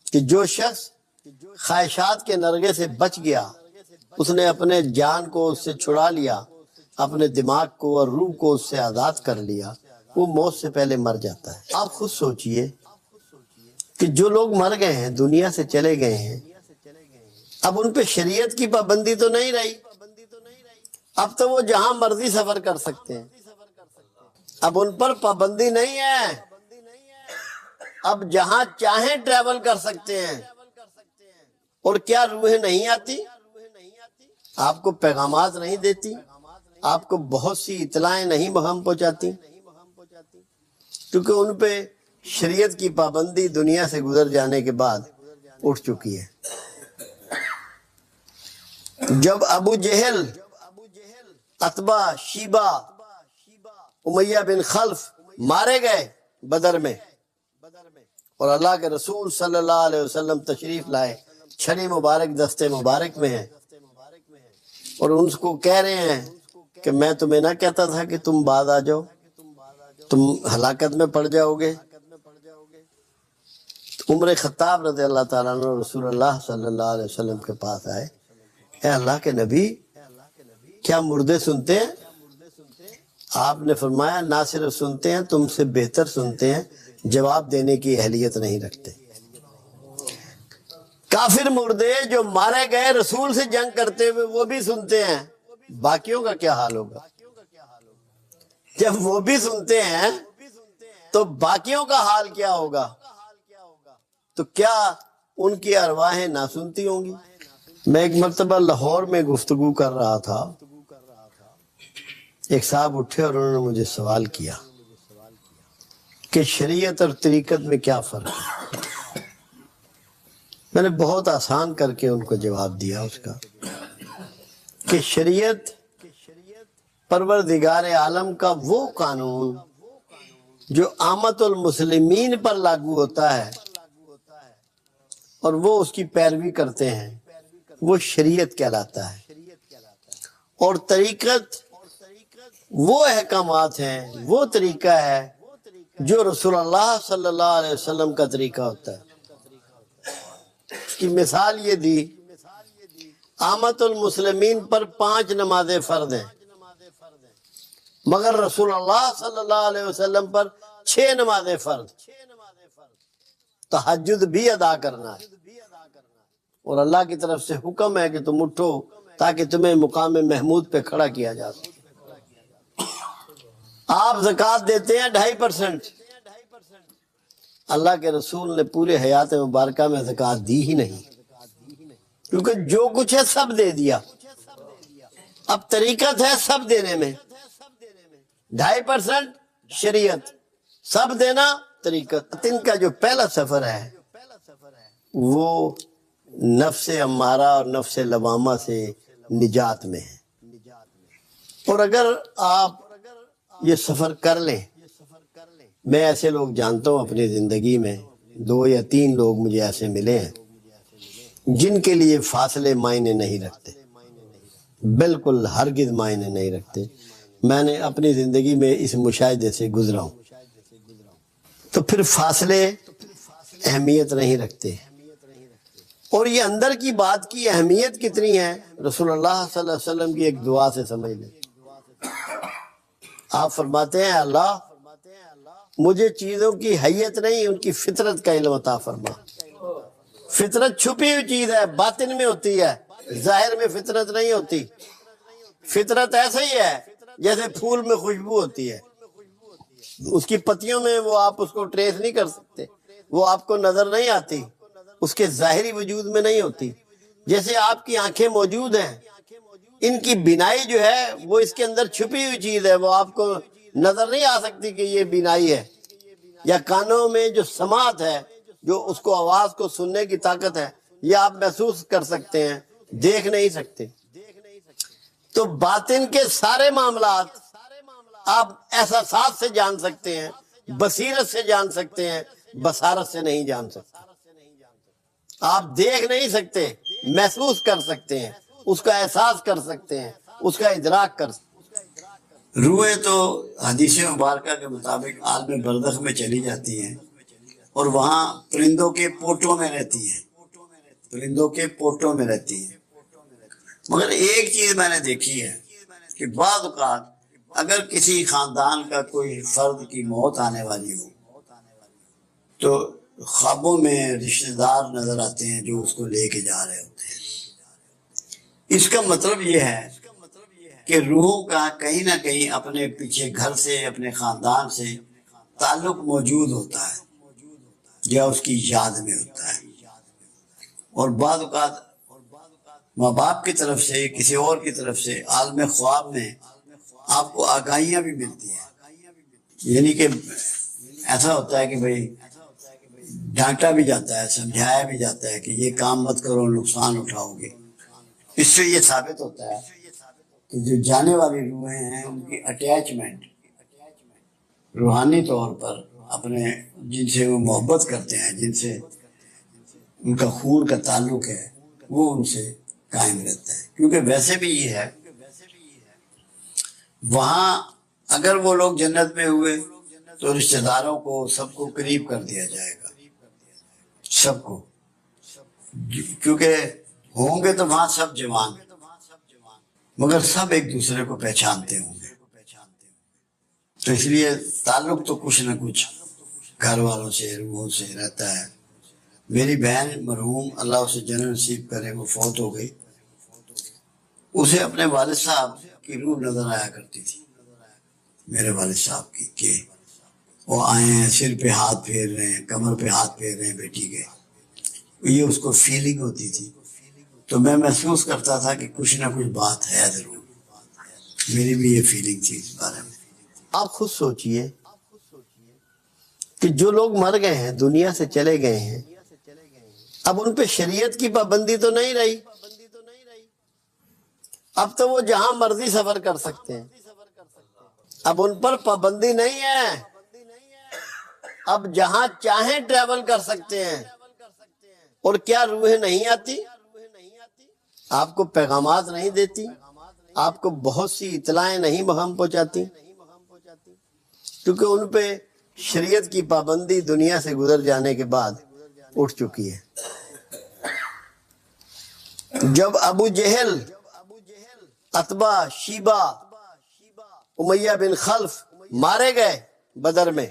کہ جو شخص خواہشات کے نرغے سے بچ گیا، اس نے اپنے جان کو اس سے چھڑا لیا، اپنے دماغ کو اور روح کو اس سے آزاد کر لیا، وہ موت سے پہلے مر جاتا ہے۔ آپ خود سوچئے کہ جو لوگ مر گئے ہیں، دنیا سے چلے گئے ہیں، اب ان پہ شریعت کی پابندی تو نہیں رہی، اب تو وہ جہاں مرضی سفر کر سکتے ہیں، اب ان پر پابندی نہیں ہے، اب جہاں چاہیں ٹریول کر سکتے ہیں۔ اور کیا روحیں نہیں آتی؟ آپ کو پیغامات نہیں دیتی؟ آپ کو بہت سی اطلاعیں نہیں ہم پہنچاتی؟ کیونکہ ان پہ شریعت کی پابندی دنیا سے گزر جانے کے بعد اٹھ چکی ہے۔ جب ابو جہل، عتبہ، شیبہ، امیہ بن خلف مارے گئے بدر میں، اور اللہ کے رسول صلی اللہ علیہ وسلم تشریف لائے، چھڑی مبارک دستے مبارک میں ہے، اور ان کو کہہ رہے ہیں کہ میں تمہیں نہ کہتا تھا کہ تم بعد آ جاؤ، تم ہلاکت میں پڑ جاؤ گے۔ عمر خطاب رضی اللہ تعالیٰ عنہ رسول اللہ صلی اللہ علیہ وسلم کے پاس آئے، اے اللہ کے نبی، کیا مردے سنتے ہیں؟ آپ نے فرمایا نہ صرف سنتے ہیں، تم سے بہتر سنتے ہیں، جواب دینے کی اہلیت نہیں رکھتے۔ کافر مردے جو مارے گئے رسول سے جنگ کرتے ہوئے وہ بھی سنتے ہیں، باقیوں کا کیا حال ہوگا؟ جب وہ بھی سنتے ہیں تو باقیوں کا حال کیا ہوگا؟ تو کیا ان کی ارواحیں نہ سنتی ہوں گی؟ میں ایک مرتبہ لاہور میں گفتگو کر رہا تھا، ایک صاحب اٹھے اور انہوں نے مجھے سوال کیا کہ شریعت اور طریقت میں کیا فرق ہے؟ میں نے بہت آسان کر کے ان کو جواب دیا اس کا کہ شریعت پروردگار عالم کا وہ قانون جو عامت المسلمین پر لاگو ہوتا ہے اور وہ اس کی پیروی کرتے ہیں، وہ شریعت کہلاتا ہے، اور طریقت وہ احکامات ہیں، وہ طریقہ ہے جو رسول اللہ صلی اللہ علیہ وسلم کا طریقہ ہوتا ہے۔ اس کی مثال یہ دی، عامت المسلمین پر 5 نمازیں فرض ہیں، مگر رسول اللہ صلی اللہ علیہ وسلم پر 6 نمازیں فرض، تہجد بھی ادا کرنا ہے، اور اللہ کی طرف سے حکم ہے کہ تم اٹھو تاکہ تمہیں مقام محمود پہ کھڑا کیا جا سکے۔ آپ زکوٰۃ دیتے ہیں 2.5%، اللہ کے رسول نے پورے حیات مبارکہ میں زکوٰۃ دی ہی نہیں، کیونکہ جو کچھ ہے سب دے دیا، اب طریقت ہے سب دینے میں، 2.5% شریعت، سب دینا طریقت۔ ان کا جو پہلا سفر ہے وہ نفس امارہ اور نفس لوامہ سے نجات میں ہے، اور اگر آپ یہ سفر کر لیں، میں ایسے لوگ جانتا ہوں اپنی زندگی میں، 2 یا 3 لوگ مجھے ایسے ملے ہیں جن کے لیے فاصلے معنی نہیں رکھتے، بالکل ہرگز معنی نہیں رکھتے۔ میں نے اپنی زندگی میں اس مشاہدے سے گزرا ہوں۔ تو پھر فاصلے اہمیت نہیں رکھتے، اور یہ اندر کی بات کی اہمیت کتنی ہے رسول اللہ صلی اللہ علیہ وسلم کی ایک دعا سے سمجھ لیں۔ آپ فرماتے ہیں اللہ مجھے چیزوں کی حیت نہیں، ان کی فطرت کا علم عطا فرما۔ فطرت چھپی ہوئی چیز ہے، باطن میں ہوتی ہے، ظاہر میں فطرت نہیں ہوتی۔ فطرت ایسا ہی ہے جیسے پھول میں خوشبو ہوتی ہے، اس کی پتیوں میں وہ آپ اس کو ٹریس نہیں کر سکتے، وہ آپ کو نظر نہیں آتی، اس کے ظاہری وجود میں نہیں ہوتی۔ جیسے آپ کی آنکھیں موجود ہیں، ان کی بینائی جو ہے وہ اس کے اندر چھپی ہوئی چیز ہے، وہ آپ کو نظر نہیں آ سکتی کہ یہ بینائی ہے۔ یا کانوں میں جو سماعت ہے، جو اس کو آواز کو سننے کی طاقت ہے، یہ آپ محسوس کر سکتے ہیں، دیکھ نہیں سکتے۔ تو باطن کے سارے معاملات آپ احساسات سے جان سکتے ہیں، بصیرت سے جان سکتے ہیں، بصارت سے نہیں جان سکتے۔ آپ دیکھ نہیں سکتے، محسوس کر سکتے ہیں، اس کا احساس کر سکتے ہیں، اس کا ادراک کر سکتے ہیں۔ روحیں تو حدیث مبارکہ کے مطابق عالم برزخ میں چلی جاتی ہیں، اور وہاں پرندوں کے پوٹوں میں رہتی ہیں، پرندوں کے پوٹوں میں رہتی ہیں۔ مگر ایک چیز میں نے دیکھی ہے کہ بعض اوقات اگر کسی خاندان کا کوئی فرد کی موت آنے والی ہو تو خوابوں میں رشتہ دار نظر آتے ہیں جو اس کو لے کے جا رہے ہوتے ہیں۔ اس کا مطلب یہ ہے کہ روحوں کا کہیں نہ کہیں اپنے پیچھے گھر سے، اپنے خاندان سے تعلق موجود ہوتا ہے یا اس کی یاد میں ہوتا ہے۔ اور بعض اوقات ماں باپ کی طرف سے، کسی اور کی طرف سے عالم خواب میں آپ کو آگاہیاں بھی ملتی ہیں، یعنی کہ ایسا ہوتا ہے کہ بھئی ڈانٹا بھی جاتا ہے، سمجھایا بھی جاتا ہے کہ یہ کام مت کرو، نقصان اٹھاؤ گے۔ اس سے یہ ثابت ہوتا ہے کہ جو جانے والی روحیں ہیں ان کی اٹیچمنٹ روحانی طور پر اپنے جن سے وہ محبت کرتے ہیں، جن سے ان کا خون کا تعلق ہے، وہ ان سے قائم رہتا ہے۔ کیونکہ ویسے بھی یہ ہے وہاں اگر وہ لوگ جنت میں ہوئے تو رشتہ داروں کو سب کو قریب کر دیا جائے گا، سب کو، کیونکہ ہوں گے تو وہاں سب جوان مگر سب ایک دوسرے کو پہچانتے ہوں گے، تو اس لیے تعلق تو کچھ نہ کچھ گھر والوں سے، روحوں سے رہتا ہے۔ میری بہن مرحوم، اللہ اسے جنت نصیب کرے، وہ فوت ہو گئی، اسے اپنے والد صاحب کی روح نظر آیا کرتی تھی، میرے والد صاحب کی، کہ وہ آئے ہیں، سر پہ ہاتھ پھیر رہے ہیں، کمر پہ ہاتھ پھیر رہے ہیں بیٹی کے، یہ اس کو فیلنگ ہوتی تھی۔ تو میں محسوس کرتا تھا کہ کچھ نہ کچھ بات ہے ضرور، میری بھی یہ فیلنگ تھی اس بارے میں۔ آپ خود سوچئے کہ جو لوگ مر گئے ہیں، دنیا سے چلے گئے ہیں، اب ان پہ شریعت کی پابندی تو نہیں رہی، اب تو وہ جہاں مرضی سفر کر سکتے ہیں، اب ان پر پابندی نہیں ہے، اب جہاں چاہیں ٹریول کر سکتے ہیں۔ اور کیا روحیں نہیں آتی؟ آپ کو پیغامات نہیں دیتی؟ آپ کو بہت سی اطلاعیں نہیں ہم پہنچاتی؟ کیونکہ ان پہ شریعت کی پابندی دنیا سے گزر جانے کے بعد اٹھ چکی ہے۔ جب ابو جہل، عتبہ، شیبہ، امیہ بن خلف مارے گئے بدر میں،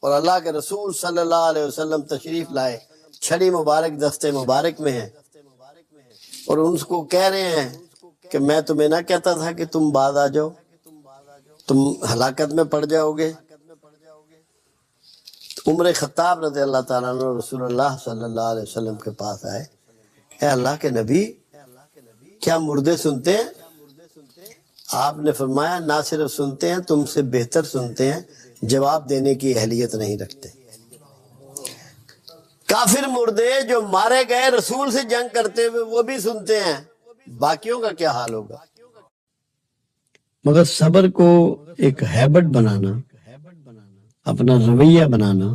اور اللہ کے رسول صلی اللہ علیہ وسلم تشریف لائے، چھڑی مبارک دستے مبارک میں ہے، اور ان کو کہہ رہے ہیں کہ میں تمہیں نہ کہتا تھا کہ تم بعد آ جاؤ، تم ہلاکت میں پڑ جاؤ گے۔ عمر خطاب رضی اللہ تعالیٰ عنہ رسول اللہ صلی اللہ علیہ وسلم کے پاس آئے، اے اللہ کے نبی، کیا مردے سنتے ہیں؟ آپ نے فرمایا نہ صرف سنتے ہیں، تم سے بہتر سنتے ہیں، جواب دینے کی اہلیت نہیں رکھتے۔ کافر مردے جو مارے گئے رسول سے جنگ کرتے ہوئے وہ بھی سنتے ہیں، باقیوں کا کیا حال ہوگا؟ مگر صبر کو ایک ہیبٹ بنانا، اپنا رویہ بنانا،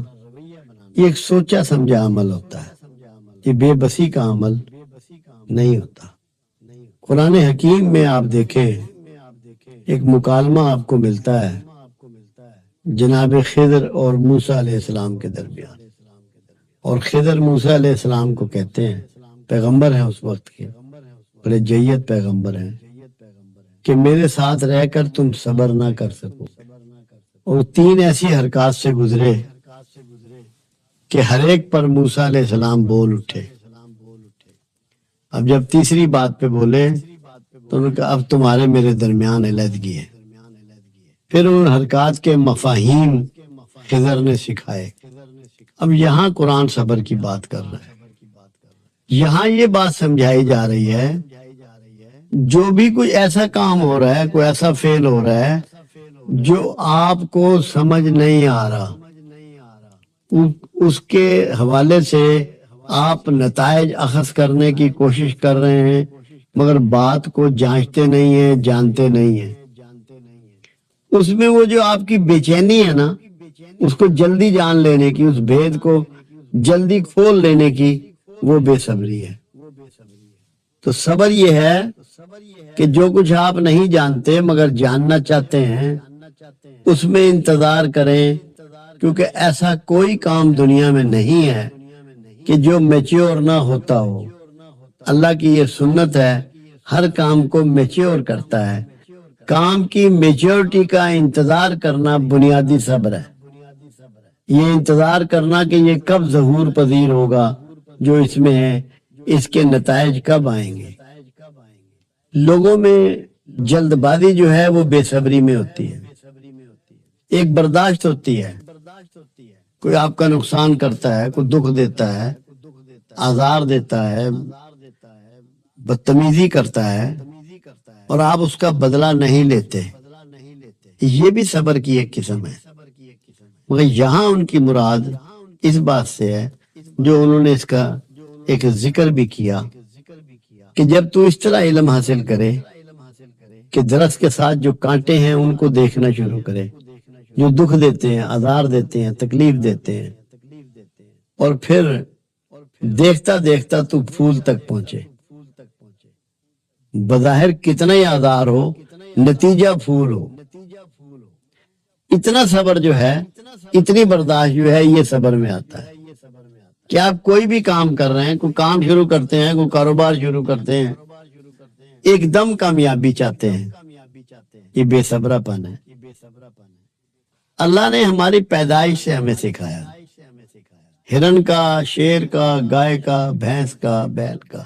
یہ ایک سوچا سمجھا عمل ہوتا ہے، یہ بے بسی کا عمل نہیں ہوتا۔ قرآن حکیم میں آپ دیکھیں ایک مکالمہ آپ کو ملتا ہے جناب خضر اور موسیٰ علیہ السلام کے درمیان، اور خضر موسیٰ علیہ السلام کو کہتے ہیں، پیغمبر ہیں اس وقت کے، بڑے جید پیغمبر ہیں، کہ میرے ساتھ رہ کر تم صبر نہ کر سکو، اور 3 ایسی حرکات سے گزرے کہ ہر ایک پر موسیٰ علیہ السلام بول اٹھے۔ اب جب تیسری بات پہ بولے تو انہوں نے کہا اب تمہارے میرے درمیان علیحدگی ہے۔ پھر ان حرکات کے مفاہیم خضر نے سکھائے۔ اب یہاں قرآن صبر کی بات کر رہا ہے، یہاں یہ بات سمجھائی جا رہی ہے جو بھی کوئی ایسا کام ہو رہا ہے، کوئی ایسا فعل ہو رہا ہے جو آپ کو سمجھ نہیں آ رہا، اس کے حوالے سے آپ نتائج اخذ کرنے کی کوشش کر رہے ہیں مگر بات کو جانچتے نہیں ہیں، جانتے نہیں ہیں، اس میں وہ جو آپ کی بے چینی ہے نا، اس کو جلدی جان لینے کی، اس بھید کو جلدی کھول لینے کی، وہ بے صبری ہے۔ تو صبر یہ ہے کہ جو کچھ آپ نہیں جانتے مگر جاننا چاہتے ہیں، اس میں انتظار کریں کیونکہ ایسا کوئی کام دنیا میں نہیں ہے کہ جو میچیور نہ ہوتا ہو۔ اللہ کی یہ سنت ہے، ہر کام کو میچیور کرتا ہے۔ کام کی میچیورٹی کا انتظار کرنا بنیادی صبر ہے۔ یہ انتظار کرنا کہ یہ کب ظہور پذیر ہوگا جو اس میں ہے، اس کے نتائج کب آئیں گے۔ لوگوں میں جلد بازی جو ہے وہ بے صبری میں ہوتی ہے، ایک برداشت ہوتی ہے۔ کوئی آپ کا نقصان کرتا ہے، کوئی دکھ دیتا ہے، آزار دیتا ہے، بدتمیزی کرتا ہے اور آپ اس کا بدلہ نہیں لیتے، یہ بھی صبر کی ایک قسم ہے۔ مگر یہاں ان کی مراد اس بات سے ہے جو انہوں نے اس کا ایک ذکر بھی کیا کہ جب تو اس طرح علم حاصل کرے کہ درخت کے ساتھ جو کانٹے ہیں ان کو دیکھنا شروع کرے، جو دکھ دیتے ہیں، آزار دیتے ہیں، تکلیف دیتے ہیں، اور پھر دیکھتا دیکھتا تو پھول تک پہنچے۔ بظاہر کتنا ہی آزار ہو، نتیجہ پھول ہو۔ اتنا صبر جو ہے، اتنی برداشت جو ہے، یہ صبر میں آتا ہے کہ آپ کوئی بھی کام کر رہے ہیں، کوئی کام شروع کرتے ہیں، کوئی کاروبار شروع کرتے ہیں، ایک دم کامیابی چاہتے ہیں، یہ بے صبرا پن ہے۔ اللہ نے ہماری پیدائش سے ہمیں سکھایا، ہرن کا، شیر کا، گائے کا، بھینس کا، بیل کا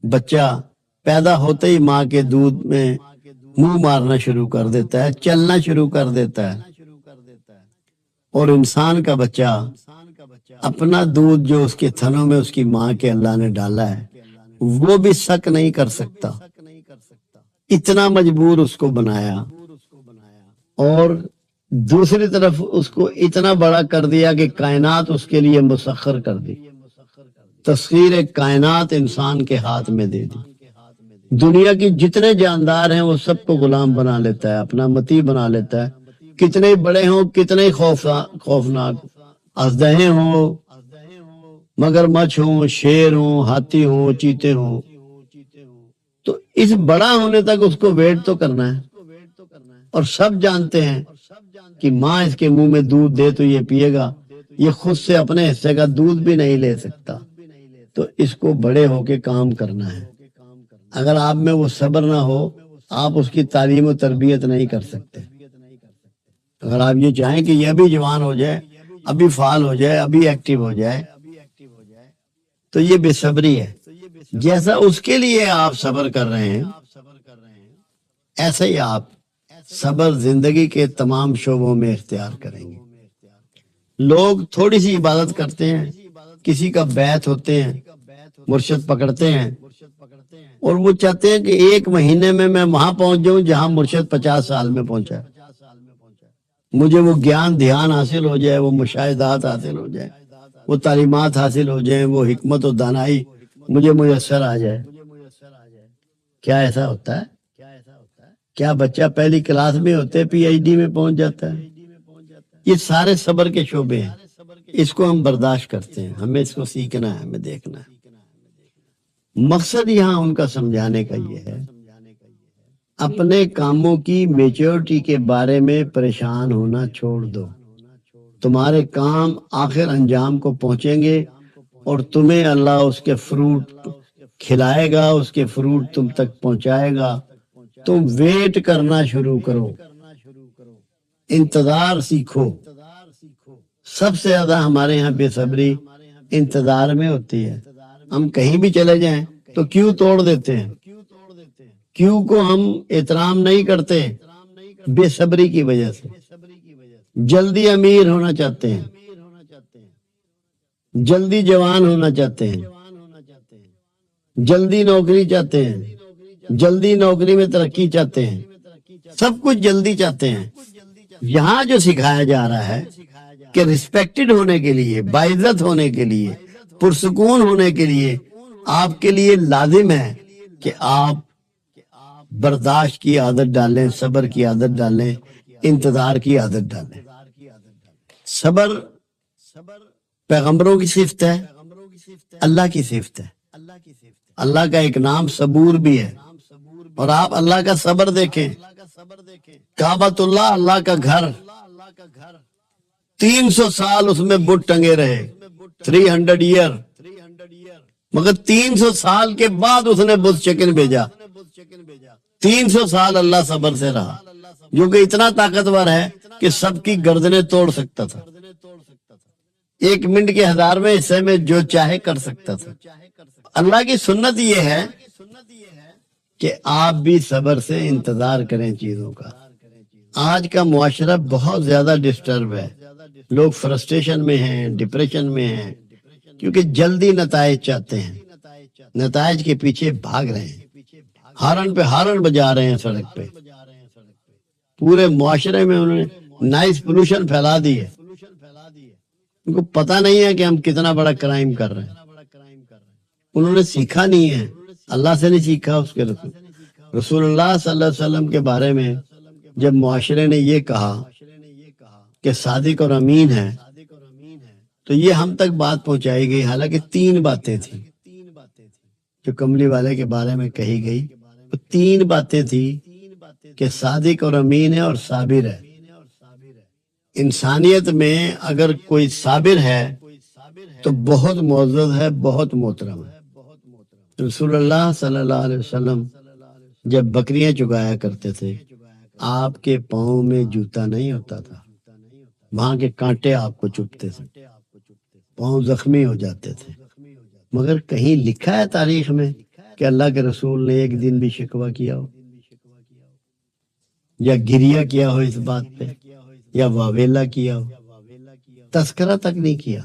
بچہ پیدا ہوتے ہی ماں کے دودھ میں منہ مارنا شروع کر دیتا ہے، چلنا شروع کر دیتا ہے، اور انسان کا بچہ اپنا دودھ جو اس کے تھنوں میں اس کی ماں کے اللہ نے ڈالا ہے وہ بھی شک نہیں کر سکتا، اتنا مجبور اس کو بنایا، اور دوسری طرف اس کو اتنا بڑا کر دیا کہ کائنات اس کے لیے مسخر کر دی، تسخیر کائنات انسان کے ہاتھ میں دے دی۔ دنیا کی جتنے جاندار ہیں وہ سب کو غلام بنا لیتا ہے، اپنا متی بنا لیتا ہے، کتنے بڑے ہوں، کتنے خوفناک، اژدہے ہوں، مگرمچھ ہوں، شیر ہوں، ہاتھی ہوں، چیتے ہوں، تو اس بڑا ہونے تک اس کو ویٹ تو کرنا ہے۔ اور سب جانتے ہیں کہ ماں اس کے منہ میں دودھ دے تو یہ پیے گا، یہ خود سے اپنے حصے کا دودھ بھی نہیں لے سکتا، تو اس کو بڑے ہو کے کام کرنا ہے۔ اگر آپ میں وہ صبر نہ ہو، آپ اس کی تعلیم و تربیت نہیں کر سکتے۔ اگر آپ یہ چاہیں کہ یہ ابھی جوان ہو جائے، ابھی فعال ہو جائے، ابھی ایکٹیو ہو جائے، تو یہ بے صبری ہے۔ جیسا اس کے لیے آپ صبر کر رہے ہیں، ایسا ہی آپ صبر زندگی کے تمام شعبوں میں اختیار کریں گے۔ لوگ تھوڑی سی عبادت کرتے ہیں، کسی کا بیعت ہوتے ہیں، مرشد پکڑتے ہیں، اور وہ چاہتے ہیں کہ ایک مہینے میں وہاں پہنچ جاؤں جہاں مرشد 50 سال میں پہنچا ہے، مجھے وہ گیان دھیان حاصل ہو جائے، وہ مشاہدات حاصل ہو جائے، وہ تعلیمات حاصل ہو جائیں، وہ حکمت و دانائی مجھے میسر آ جائے۔ کیا ایسا ہوتا ہے؟ کیا بچہ پہلی کلاس میں ہوتے پی ایچ ڈی میں پہنچ جاتا ہے؟ یہ سارے صبر کے شعبے ہیں، اس کو ہم برداشت کرتے ہیں، ہمیں اس کو سیکھنا ہے، ہمیں دیکھنا ہے۔ مقصد یہاں ان کا سمجھانے کا یہ ہے، اپنے کاموں کی میچورٹی کے بارے میں پریشان ہونا چھوڑ دو، تمہارے کام آخر انجام کو پہنچیں گے اور تمہیں اللہ اس کے فروٹ کھلائے گا، اس کے فروٹ تم تک پہنچائے گا۔ تم ویٹ کرنا شروع کرو، انتظار سیکھو۔ سب سے زیادہ ہمارے یہاں بے صبری انتظار میں ہوتی ہے۔ ہم کہیں بھی چلے جائیں تو کیوں توڑ دیتے ہیں، کیوں کو ہم احترام نہیں کرتے، بے صبری کی وجہ سے۔ جلدی امیر ہونا چاہتے ہیں، جلدی جوان ہونا چاہتے ہیں، جلدی نوکری چاہتے ہیں، جلدی نوکری میں ترقی چاہتے ہیں، سب کچھ جلدی چاہتے ہیں۔ یہاں جو سکھایا جا رہا ہے کہ ریسپیکٹڈ ہونے کے لیے، باعزت ہونے کے لیے، پرسکون ہونے کے لیے آپ کے لیے لازم ہے کہ آپ برداشت کی عادت ڈالیں، صبر کی عادت ڈالیں، انتظار کی عادت ڈالیں۔ صبر پیغمبروں کی صفت ہے، اللہ کی صفت ہے۔ اللہ کا ایک نام صبور بھی ہے، اور آپ اللہ کا صبر دیکھیں۔ کعبۃ اللہ، اللہ کا گھر، 300 سال اس میں بت ٹنگے رہے، 300 ایئر، مگر 300 سال کے بعد اس نے بت چکن بھیجا۔ 300 سال اللہ صبر سے رہا، جو کہ اتنا طاقتور ہے کہ سب کی گردنیں توڑ سکتا تھا، 1 منٹ کے 1000ویں حصے میں جو چاہے کر سکتا تھا۔ اللہ کی سنت یہ ہے کہ آپ بھی صبر سے انتظار کریں چیزوں کا۔ آج کا معاشرہ بہت زیادہ ڈسٹرب ہے، لوگ فرسٹریشن میں ہیں، ڈپریشن میں ہیں، کیونکہ جلدی نتائج چاہتے ہیں، نتائج کے پیچھے بھاگ رہے ہیں، ہارن پہ ہارن بجا رہے ہیں سڑک پہ۔ پورے معاشرے میں انہوں نے نائز پولوشن پھیلا دی ہے، ان کو پتہ نہیں ہے کہ ہم کتنا بڑا کرائم کر رہے ہیں۔ انہوں نے سیکھا نہیں ہے، اللہ سے نہیں سیکھا، اس کے رسول اللہ صلی اللہ علیہ وسلم کے بارے میں جب معاشرے نے یہ کہا کہ صادق اور امین ہے، تو یہ ہم تک بات پہنچائی گئی، حالانکہ 3 باتیں تھیں جو کملی والے کے بارے میں کہی گئی۔ وہ 3 باتیں تھیں کہ صادق اور امین ہے اور صابر ہے۔ انسانیت میں اگر کوئی صابر ہے تو بہت معزز ہے، بہت محترم ہے۔ رسول اللہ صلی اللہ علیہ وسلم جب بکریاں چگایا کرتے تھے، آپ کے پاؤں میں جوتا نہیں ہوتا تھا، وہاں کے کانٹے آپ کو چبھتے تھے، پاؤں زخمی ہو جاتے تھے۔ مگر کہیں لکھا ہے تاریخ میں کہ اللہ کے رسول نے ایک دن بھی شکوہ کیا ہو یا گریہ کیا ہو اس بات پہ، یا واویلا کیا ہو؟ تذکرہ تک نہیں کیا۔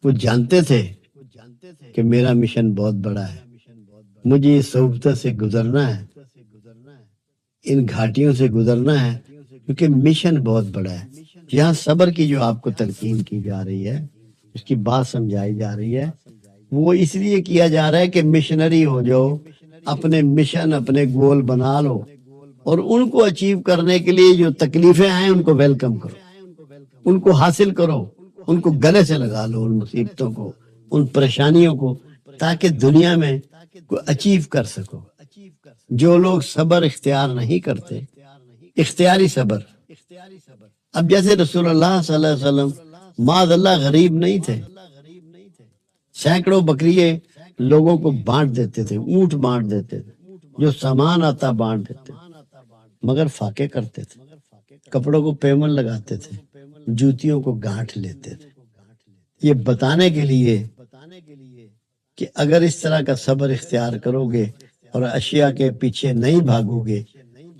وہ جانتے تھے کہ میرا مشن بہت بڑا ہے، مجھے اس صعوبت سے گزرنا ہے، ان گھاٹیوں سے گزرنا ہے، کیونکہ مشن بہت بڑا ہے۔ یہاں صبر کی جو آپ کو تلقین کی جا رہی ہے، اس کی بات سمجھائی جا رہی ہے، وہ اس لیے کیا جا رہا ہے کہ مشنری ہو جاؤ، اپنے مشن، اپنے گول بنا لو، اور ان کو اچیو کرنے کے لیے جو تکلیفیں ہیں ان کو ویلکم کرو، ان کو حاصل کرو، ان کو گلے سے لگا لو، ان مصیبتوں کو، ان پریشانیوں کو، تاکہ دنیا میں کو اچیو کر سکو۔ جو لوگ صبر اختیار نہیں کرتے، اختیاری صبر، اب جیسے رسول اللہ صلی اللہ علیہ وسلم معاذ اللہ غریب نہیں تھے، سینکڑوں بکریے لوگوں کو بانٹ دیتے تھے، اونٹ بانٹ دیتے تھے، جو سامان آتا بانٹ دیتے تھے، مگر فاقے کرتے تھے، کپڑوں کو پیمن لگاتے تھے، جوتیوں کو گانٹھ لیتے تھے، یہ بتانے کے لیے کہ اگر اس طرح کا صبر اختیار کرو گے اور اشیاء کے پیچھے نہیں بھاگو گے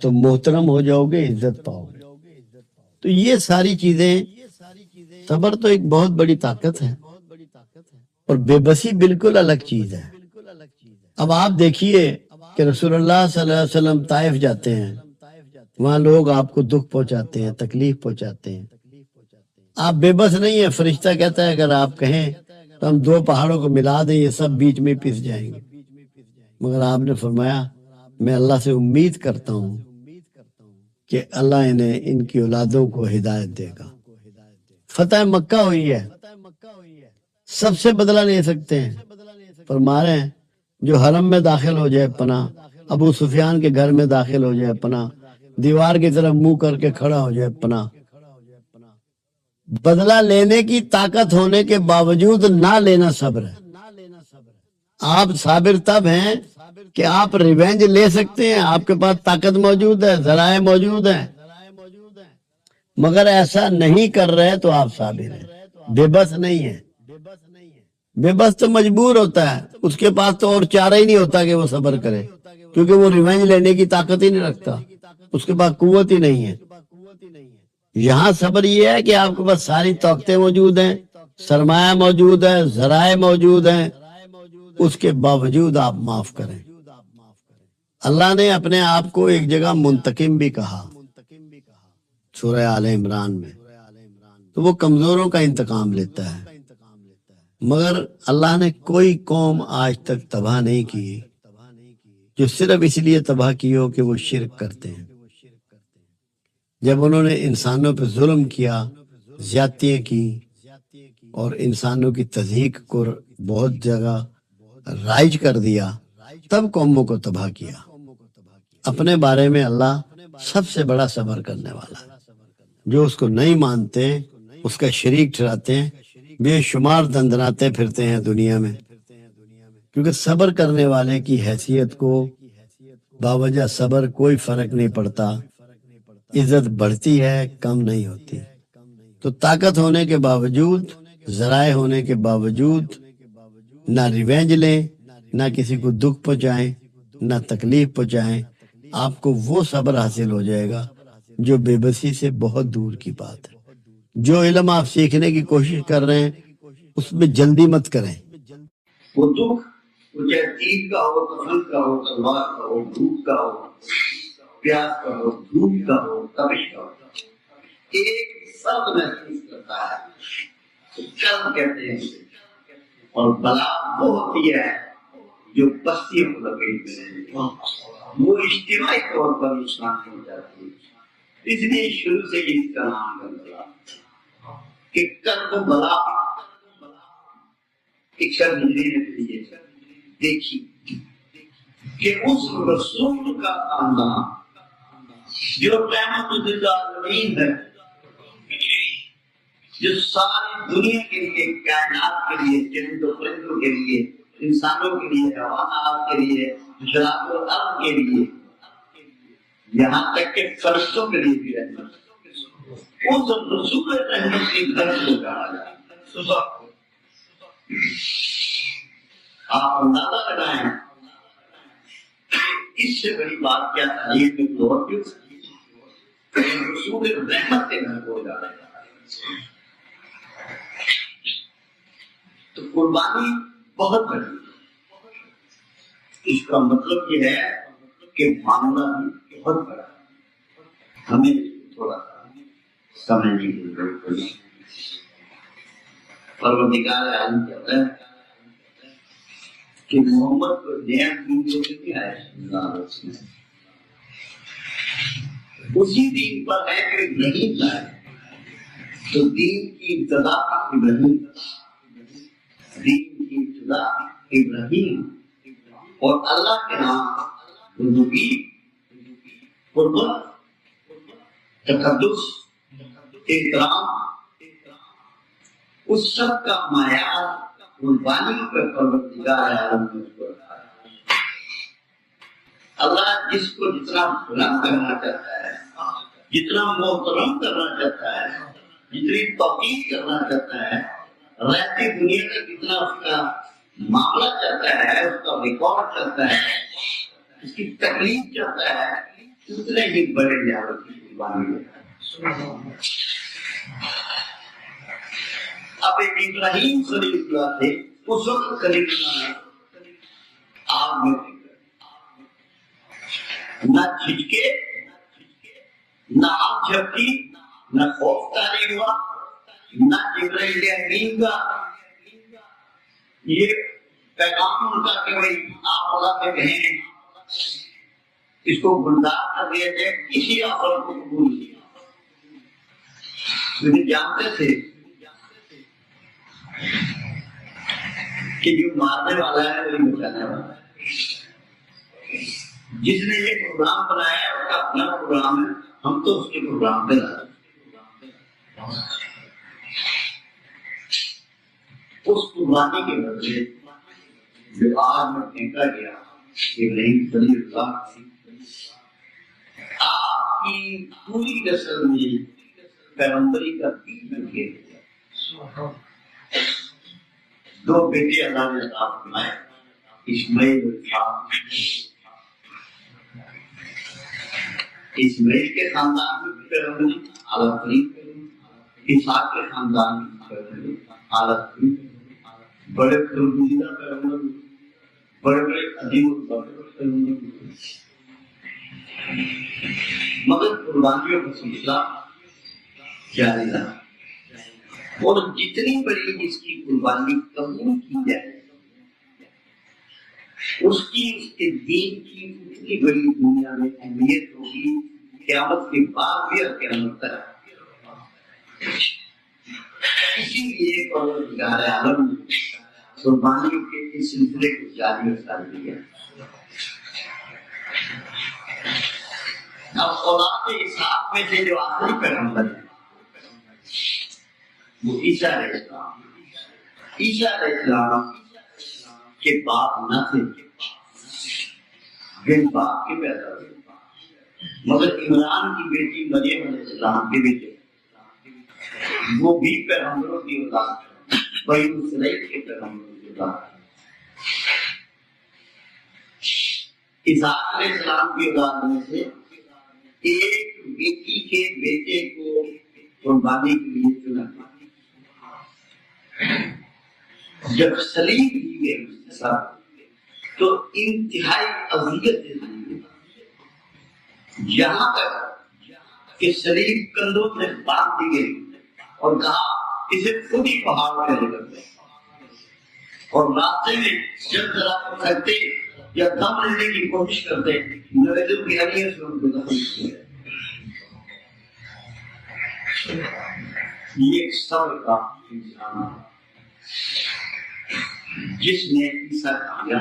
تو محترم ہو جاؤ گے، عزت پاؤ گے۔ تو یہ ساری چیزیں، صبر تو ایک بہت بڑی طاقت ہے، اور بے بسی بالکل الگ چیز ہے۔ اب آپ دیکھیے کہ رسول اللہ صلی اللہ علیہ وسلم طائف جاتے ہیں، وہاں لوگ آپ کو دکھ پہنچاتے ہیں، تکلیف پہنچاتے ہیں، آپ بے بس نہیں ہیں۔ فرشتہ کہتا ہے اگر آپ کہیں تو ہم 2 پہاڑوں کو ملا دیں، یہ سب بیچ میں پس جائیں گے، مگر آپ نے فرمایا میں اللہ سے امید کرتا ہوں کہ اللہ انہیں، ان کی اولادوں کو ہدایت دے گا۔ فتح مکہ ہوئی ہے، سب سے بدلہ لے سکتے ہیں، فرما رہے ہیں جو حرم میں داخل ہو جائے پناہ، ابو سفیان کے گھر میں داخل ہو جائے پناہ، دیوار کی طرف منہ کر کے کھڑا ہو جائے پناہ۔ بدلہ لینے کی طاقت ہونے کے باوجود نہ لینا صبر ہے۔ آپ صابر تب ہیں کہ آپ ریونج لے سکتے ہیں، آپ کے پاس طاقت موجود ہے، ذرائع موجود ہیں، مگر ایسا نہیں کر رہے تو آپ صابر ہیں، بے بس نہیں ہیں۔ بے بس تو مجبور ہوتا ہے، اس کے پاس تو اور چارہ ہی نہیں ہوتا کہ وہ صبر کرے، کیونکہ وہ ریونج لینے کی طاقت ہی نہیں رکھتا، اس کے پاس قوت ہی نہیں ہے۔ یہاں صبر یہ ہے کہ آپ کے پاس ساری طاقتیں موجود ہیں، سرمایہ موجود ہے، ذرائع موجود ہیں، اس کے باوجود آپ معاف کریں۔ اللہ نے اپنے آپ کو ایک جگہ منتقم بھی کہا، سورہ آل عمران میں، تو وہ کمزوروں کا انتقام لیتا ہے، مگر اللہ نے کوئی قوم آج تک تباہ نہیں کی جو صرف اس لیے تباہ کی ہو کہ وہ شرک کرتے ہیں۔ جب انہوں نے انسانوں پہ ظلم کیا، زیادتیاں کی، اور انسانوں کی تضحیک کو بہت جگہ رائج کر دیا، تب قوموں کو تباہ کیا۔ اپنے بارے میں اللہ سب سے بڑا صبر کرنے والا ہے، جو اس کو نہیں مانتے اس کا شریک ٹھہراتے ہیں، بے شمار دندناتے پھرتے ہیں دنیا میں، کیونکہ صبر کرنے والے کی حیثیت کو باوجہ صبر کوئی فرق نہیں پڑتا، عزت بڑھتی ہے، کم نہیں ہوتی۔ تو طاقت ہونے کے باوجود، ذرائع ہونے کے باوجود نہ ریونج لیں، نہ کسی کو دکھ پہنچائیں، نہ تکلیف پہنچائیں، آپ کو وہ صبر حاصل ہو جائے گا جو بے بسی سے بہت دور کی بات ہے۔ جو علم آپ سیکھنے کی کوشش کر رہے ہیں اس میں جلدی مت کریں۔ وہ دکھ، وہ چاہے تیر کا ہو، پتھر کا ہو، تلوار کا ہو، دھوپ کا ہو، پیاس کا ہو، دھوپ کا ہو، تپش کا ہو، ایک سب محسوس کرتا ہے، کرم کہتے ہیں اسے۔ اور بلا وہ ہوتی ہے جو بستیوں کو لپیٹ میں وہ اجتماعی طور پر نقصان ہو جاتی ہے۔ اس لیے شروع سے اس کا نام ہے بلا، کہ کرم بلا۔ ایک شخص نے دیکھی کہ اس رسول کا خاندان جو رحمت للعالمین ہے، جو ساری دنیا کے لیے، کائنات کے لیے، چرند و پرندوں کے لیے، انسانوں کے لیے، حیوانات کے لیے، جرات و ارض کے لیے، یہاں تک کہ فرشتوں کے لیے بھی رحمت، اس رسول رحمت کی گھر کو کہا جائے۔ آپ اندازہ لگائیں اس سے بڑی بات کیا تاریخ میں دور کی رسول رحمت کے گھر کو جا رہا ہے۔ تو قربانی بہت بڑی، اس کا مطلب یہ ہے کہ معاملہ بھی بہت بڑا ہے، ہمیں تھوڑا سا سمجھنے کی ضرورت پڑی۔ پروردگار عالم کہتا ہے کہ محمد کو نیا دین جو کیا ہے اسی دین پر ہے کہ ابراہیم لائے، تو دین کی ابتدا ابراہیم، دین کی ابتدا ابراہیم، اور اللہ کے نام ربوبی، قربت، تقدس، احترام، اس سب کا معیار قربانی پر پروردگار عالم نے اس کو رکھا ہے۔ اللہ جس کو جتنا بلند کرنا چاہتا ہے، جتنا محترم کرنا چاہتا ہے، جتنی توقیر کرنا چاہتا ہے، رہتی دنیا کا جتنا اس کا معاملہ چاہتا ہے، اس کا ریکارڈ چاہتا ہے، اس کی تکلیف چاہتا ہے، اتنے ہی بڑے جانور کی قربانی دیتا ہے۔ اب ابراہیم خلیل اللہ تھے، اس وقت خلیل اللہ نے آگ میں نہ جھجکے، نہ آگ جھپکی، نہ خوف طاری ہوا، نہ جبرائیل امین کا یہ پیغام ان کا کہ بھائی آپ اللہ کے کہیں اس کو گلزار کر دیا جائے، کسی آفر کو قبول کیا۔ کیونکہ جانتے تھے کہ جو مارنے والا ہے وہی بچانے والا ہے۔ جس نے یہ پروگرام بنایا ہے اس کا اپنا پروگرام ہے، ہم تو اس کے پروگرام پہ لگے۔ اس قربانی کے بدلے جو آگ میں پھینکا گیا، ابراہیم خلیل اللہ، آپ کی پوری نسل میں پیغمبری کا بیج بن گیا۔ دو بیٹے اللہ نے عطا فرمائے، اسماعیل اور اسحاق۔ اسماعیل کے خاندان میں پیغمبری اعلیٰ ترین، اسحاق کے خاندان میں پیغمبری اعلیٰ ترین، بڑے پسندیدہ پیغمبر، بڑے بڑے عظیم البرکت پیغمبر، مگر قربانیوں کا سلسلہ جاری رہا۔ اور جتنی بڑی جس کی قربانی قبول کی جائے، اس کی اس کے دین کی اتنی بڑی دنیا میں اہمیت ہوگی، قیامت کے بعد بھی اور قیامت تک۔ اسی لیے پروردگار عالم نے قربانیوں کے اس سلسلے کو جاری رکھا دیا۔ اب اولاد اسحاق میں سے جو آخری پیغمبر ہے، وہ عیسیٰ علیہ السلام. عیسیٰ علیہ السلام کے باپ نہ تھے، بن باپ کے پیدا ہوئے، مگر عمران کی بیٹی مریم علیہ السلام کے بیٹے وہ بھی پیغمبروں کی اولاد ہے، بنی اسرائیل کے پیغمبروں کی اولاد ہے. اسحاق علیہ السلام کی اولاد میں سے ایک بیٹی کے بیٹے کو قربانی کے لیے چنا گیا. جب سلیب دی گئی اس کے ساتھ تو انتہائی اذیت دی گئی، یہاں تک کہ سلیب کندھوں میں باندھ دی گئی اور کہا اسے خود ہی پہاڑ پہ لے کر گئے. اور راستے میں جب ذرا پھنستے یا دم لینے کی کوشش کرتے نویدوں کی حیثیت سے ان کو دفن کیا. یہ ایک صبر کا انسان ہے جس نے عیسیٰ کیا.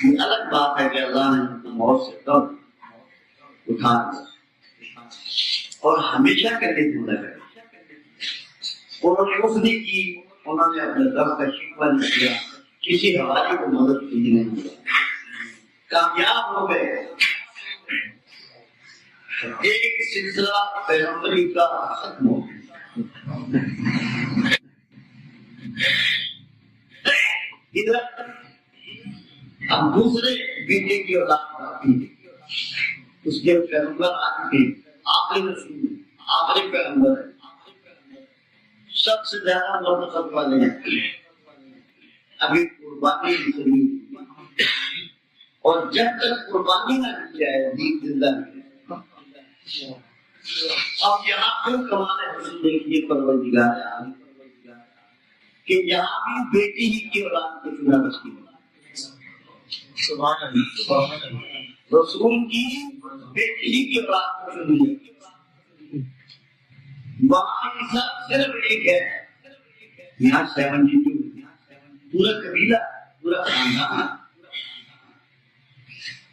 یہ الگ بات ہے کہ اللہ نے ان کو موت سے کب اٹھا دیا اور ہمیشہ کے لیے زندہ کر دیا. انہوں نے اس نے کی، انہوں نے اپنے درد کا شکوہ نہیں کیا، کسی حوالے کو مدد کی نہیں کیا، کامیاب ہو گئے. ایک سلسلہ پیغمبری کا ختم ہو گیا. ادھر اب دوسرے بیٹے کی اولاد باقی ہے، اس کے پیغمبر آگے آخری رسول آخری پیغمبر ہے، سب سے زیادہ مرتبہ والے ہیں. ابھی قربانی نہیں ہوئی اور جب تک قربانی نہ کی جائے دین زندہ نہیں. اب یہاں کیوں کمال حسن دیکھیے پروردگار عالم کہ یہاں بھی بیٹی ہی کی اولاد کو چنا بچتی ہے. سبحان اللہ. رسول کی بیٹی ہی کی اولاد کو چنی ہے. وہاں عیسیٰ صرف ایک ہے، یہاں 72 پورا قبیلہ پورا خاندان.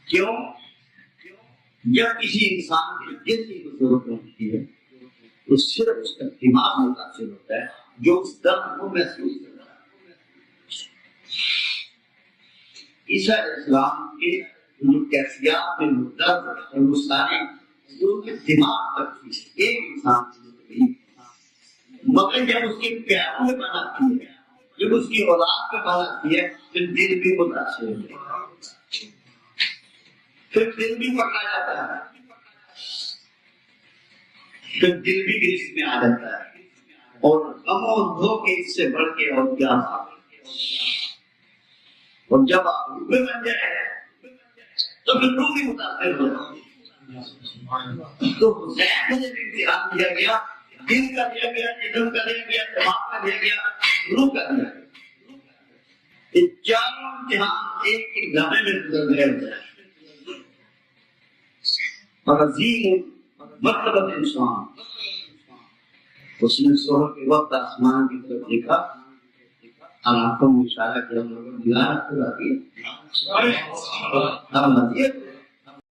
کیوں؟ جب کسی انسان کی جسم کو ضرورت ہوتی ہے تو صرف اس کا دماغ متاثر ہوتا ہے جو اس درد کو محسوس کرتا ہے. عیسیٰ علیہ السلام کے جو کیفیات میں درد اور وہ سارے جو کے دماغ تک تھی ایک انسان سے، مگر جب اس کے پیروں میں بناتی ہے، جب اس کی اولاد پہ بناتی ہے پھر دل بھی متاثر ہوتا ہے، پھر دل بھی پکڑا جاتا ہے، پھر دل بھی گرفت میں آ جاتا ہے. اور غم و دھوکے اس سے بڑھ کے اور کیا بات. اور جب آپ روح میں بن جائے تو پھر روح بھی متاثر ہو جاتی ہے. تو حسین کو جب امتحان دیا گیا، دل کا دیا گیا، جسم کا دیا گیا، دماغ کا دیا گیا، روح کا دیا گیا، یہ چاروں امتحان ایک ایک گھرے میں گزر گئے ہوتے ہیں. اور عظیم مرتبہ انسان اس نے سحر کے وقت آسمان کی طرف دیکھا اور آنکھوں میں اشارہ کیا، ہم لوگوں نے دیدار خدا کی. ہم نصیحت